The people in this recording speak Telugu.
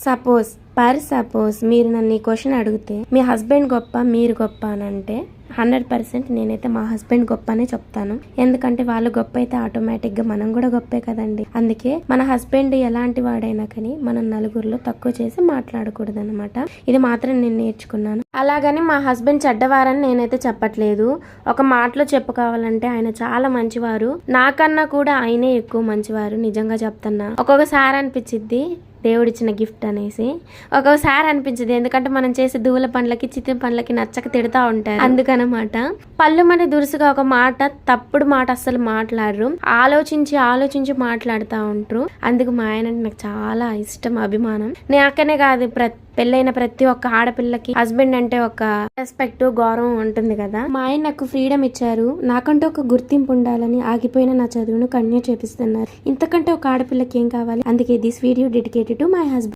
సపోజ్ మీరు నన్ను ఈ క్వశ్చన్ అడిగితే మీ హస్బెండ్ గొప్ప మీరు గొప్ప అని అంటే 100% నేనైతే మా హస్బెండ్ గొప్ప అనే చెప్తాను. ఎందుకంటే వాళ్ళు గొప్ప అయితే ఆటోమేటిక్ గా మనం కూడా గొప్పే కదండి. అందుకే మన హస్బెండ్ ఎలాంటి వాడైనా కానీ మనం నలుగురిలో తక్కువ చేసి మాట్లాడకూడదు అనమాట. ఇది మాత్రం నేను నేర్చుకున్నాను. అలాగని మా హస్బెండ్ చెడ్డవారని నేనైతే చెప్పట్లేదు. ఒక మాటలో చెప్పుకోవాలంటే ఆయన చాలా మంచివారు. నాకన్నా కూడా ఆయనే ఎక్కువ మంచివారు. నిజంగా చెప్తున్నా. ఒక్కొక్కసారి అనిపించిద్ది దేవుడిచ్చిన గిఫ్ట్ అనేసి, ఒక్కొక్కసారి అనిపించదు. ఎందుకంటే మనం చేసే దూల పనులకి చిత్తం పనులకి నచ్చక తిడతా ఉంటారు. అందుకనమాట పళ్ళు మన దురుసుగా ఒక మాట తప్పుడు మాట అస్సలు మాట్లాడరు. ఆలోచించి మాట్లాడుతూ ఉంటారు. అందుకు మా ఆయన అంటే నాకు చాలా ఇష్టం, అభిమానం. నాకనే కాదు పెళ్ళైన ప్రతి ఒక్క ఆడపిల్లకి హస్బెండ్ అంటే ఒక రెస్పెక్ట్, గౌరవం ఉంటుంది కదా. మా ఆయన నాకు ఫ్రీడమ్ ఇచ్చారు. నాకంటే ఒక గుర్తింపు ఉండాలని ఆగిపోయిన నా చదువును కంటిన్యూ చేపిస్తున్నారు. ఇంతకంటే ఒక ఆడపిల్లకి ఏం కావాలి? అందుకే this video dedicated to my husband.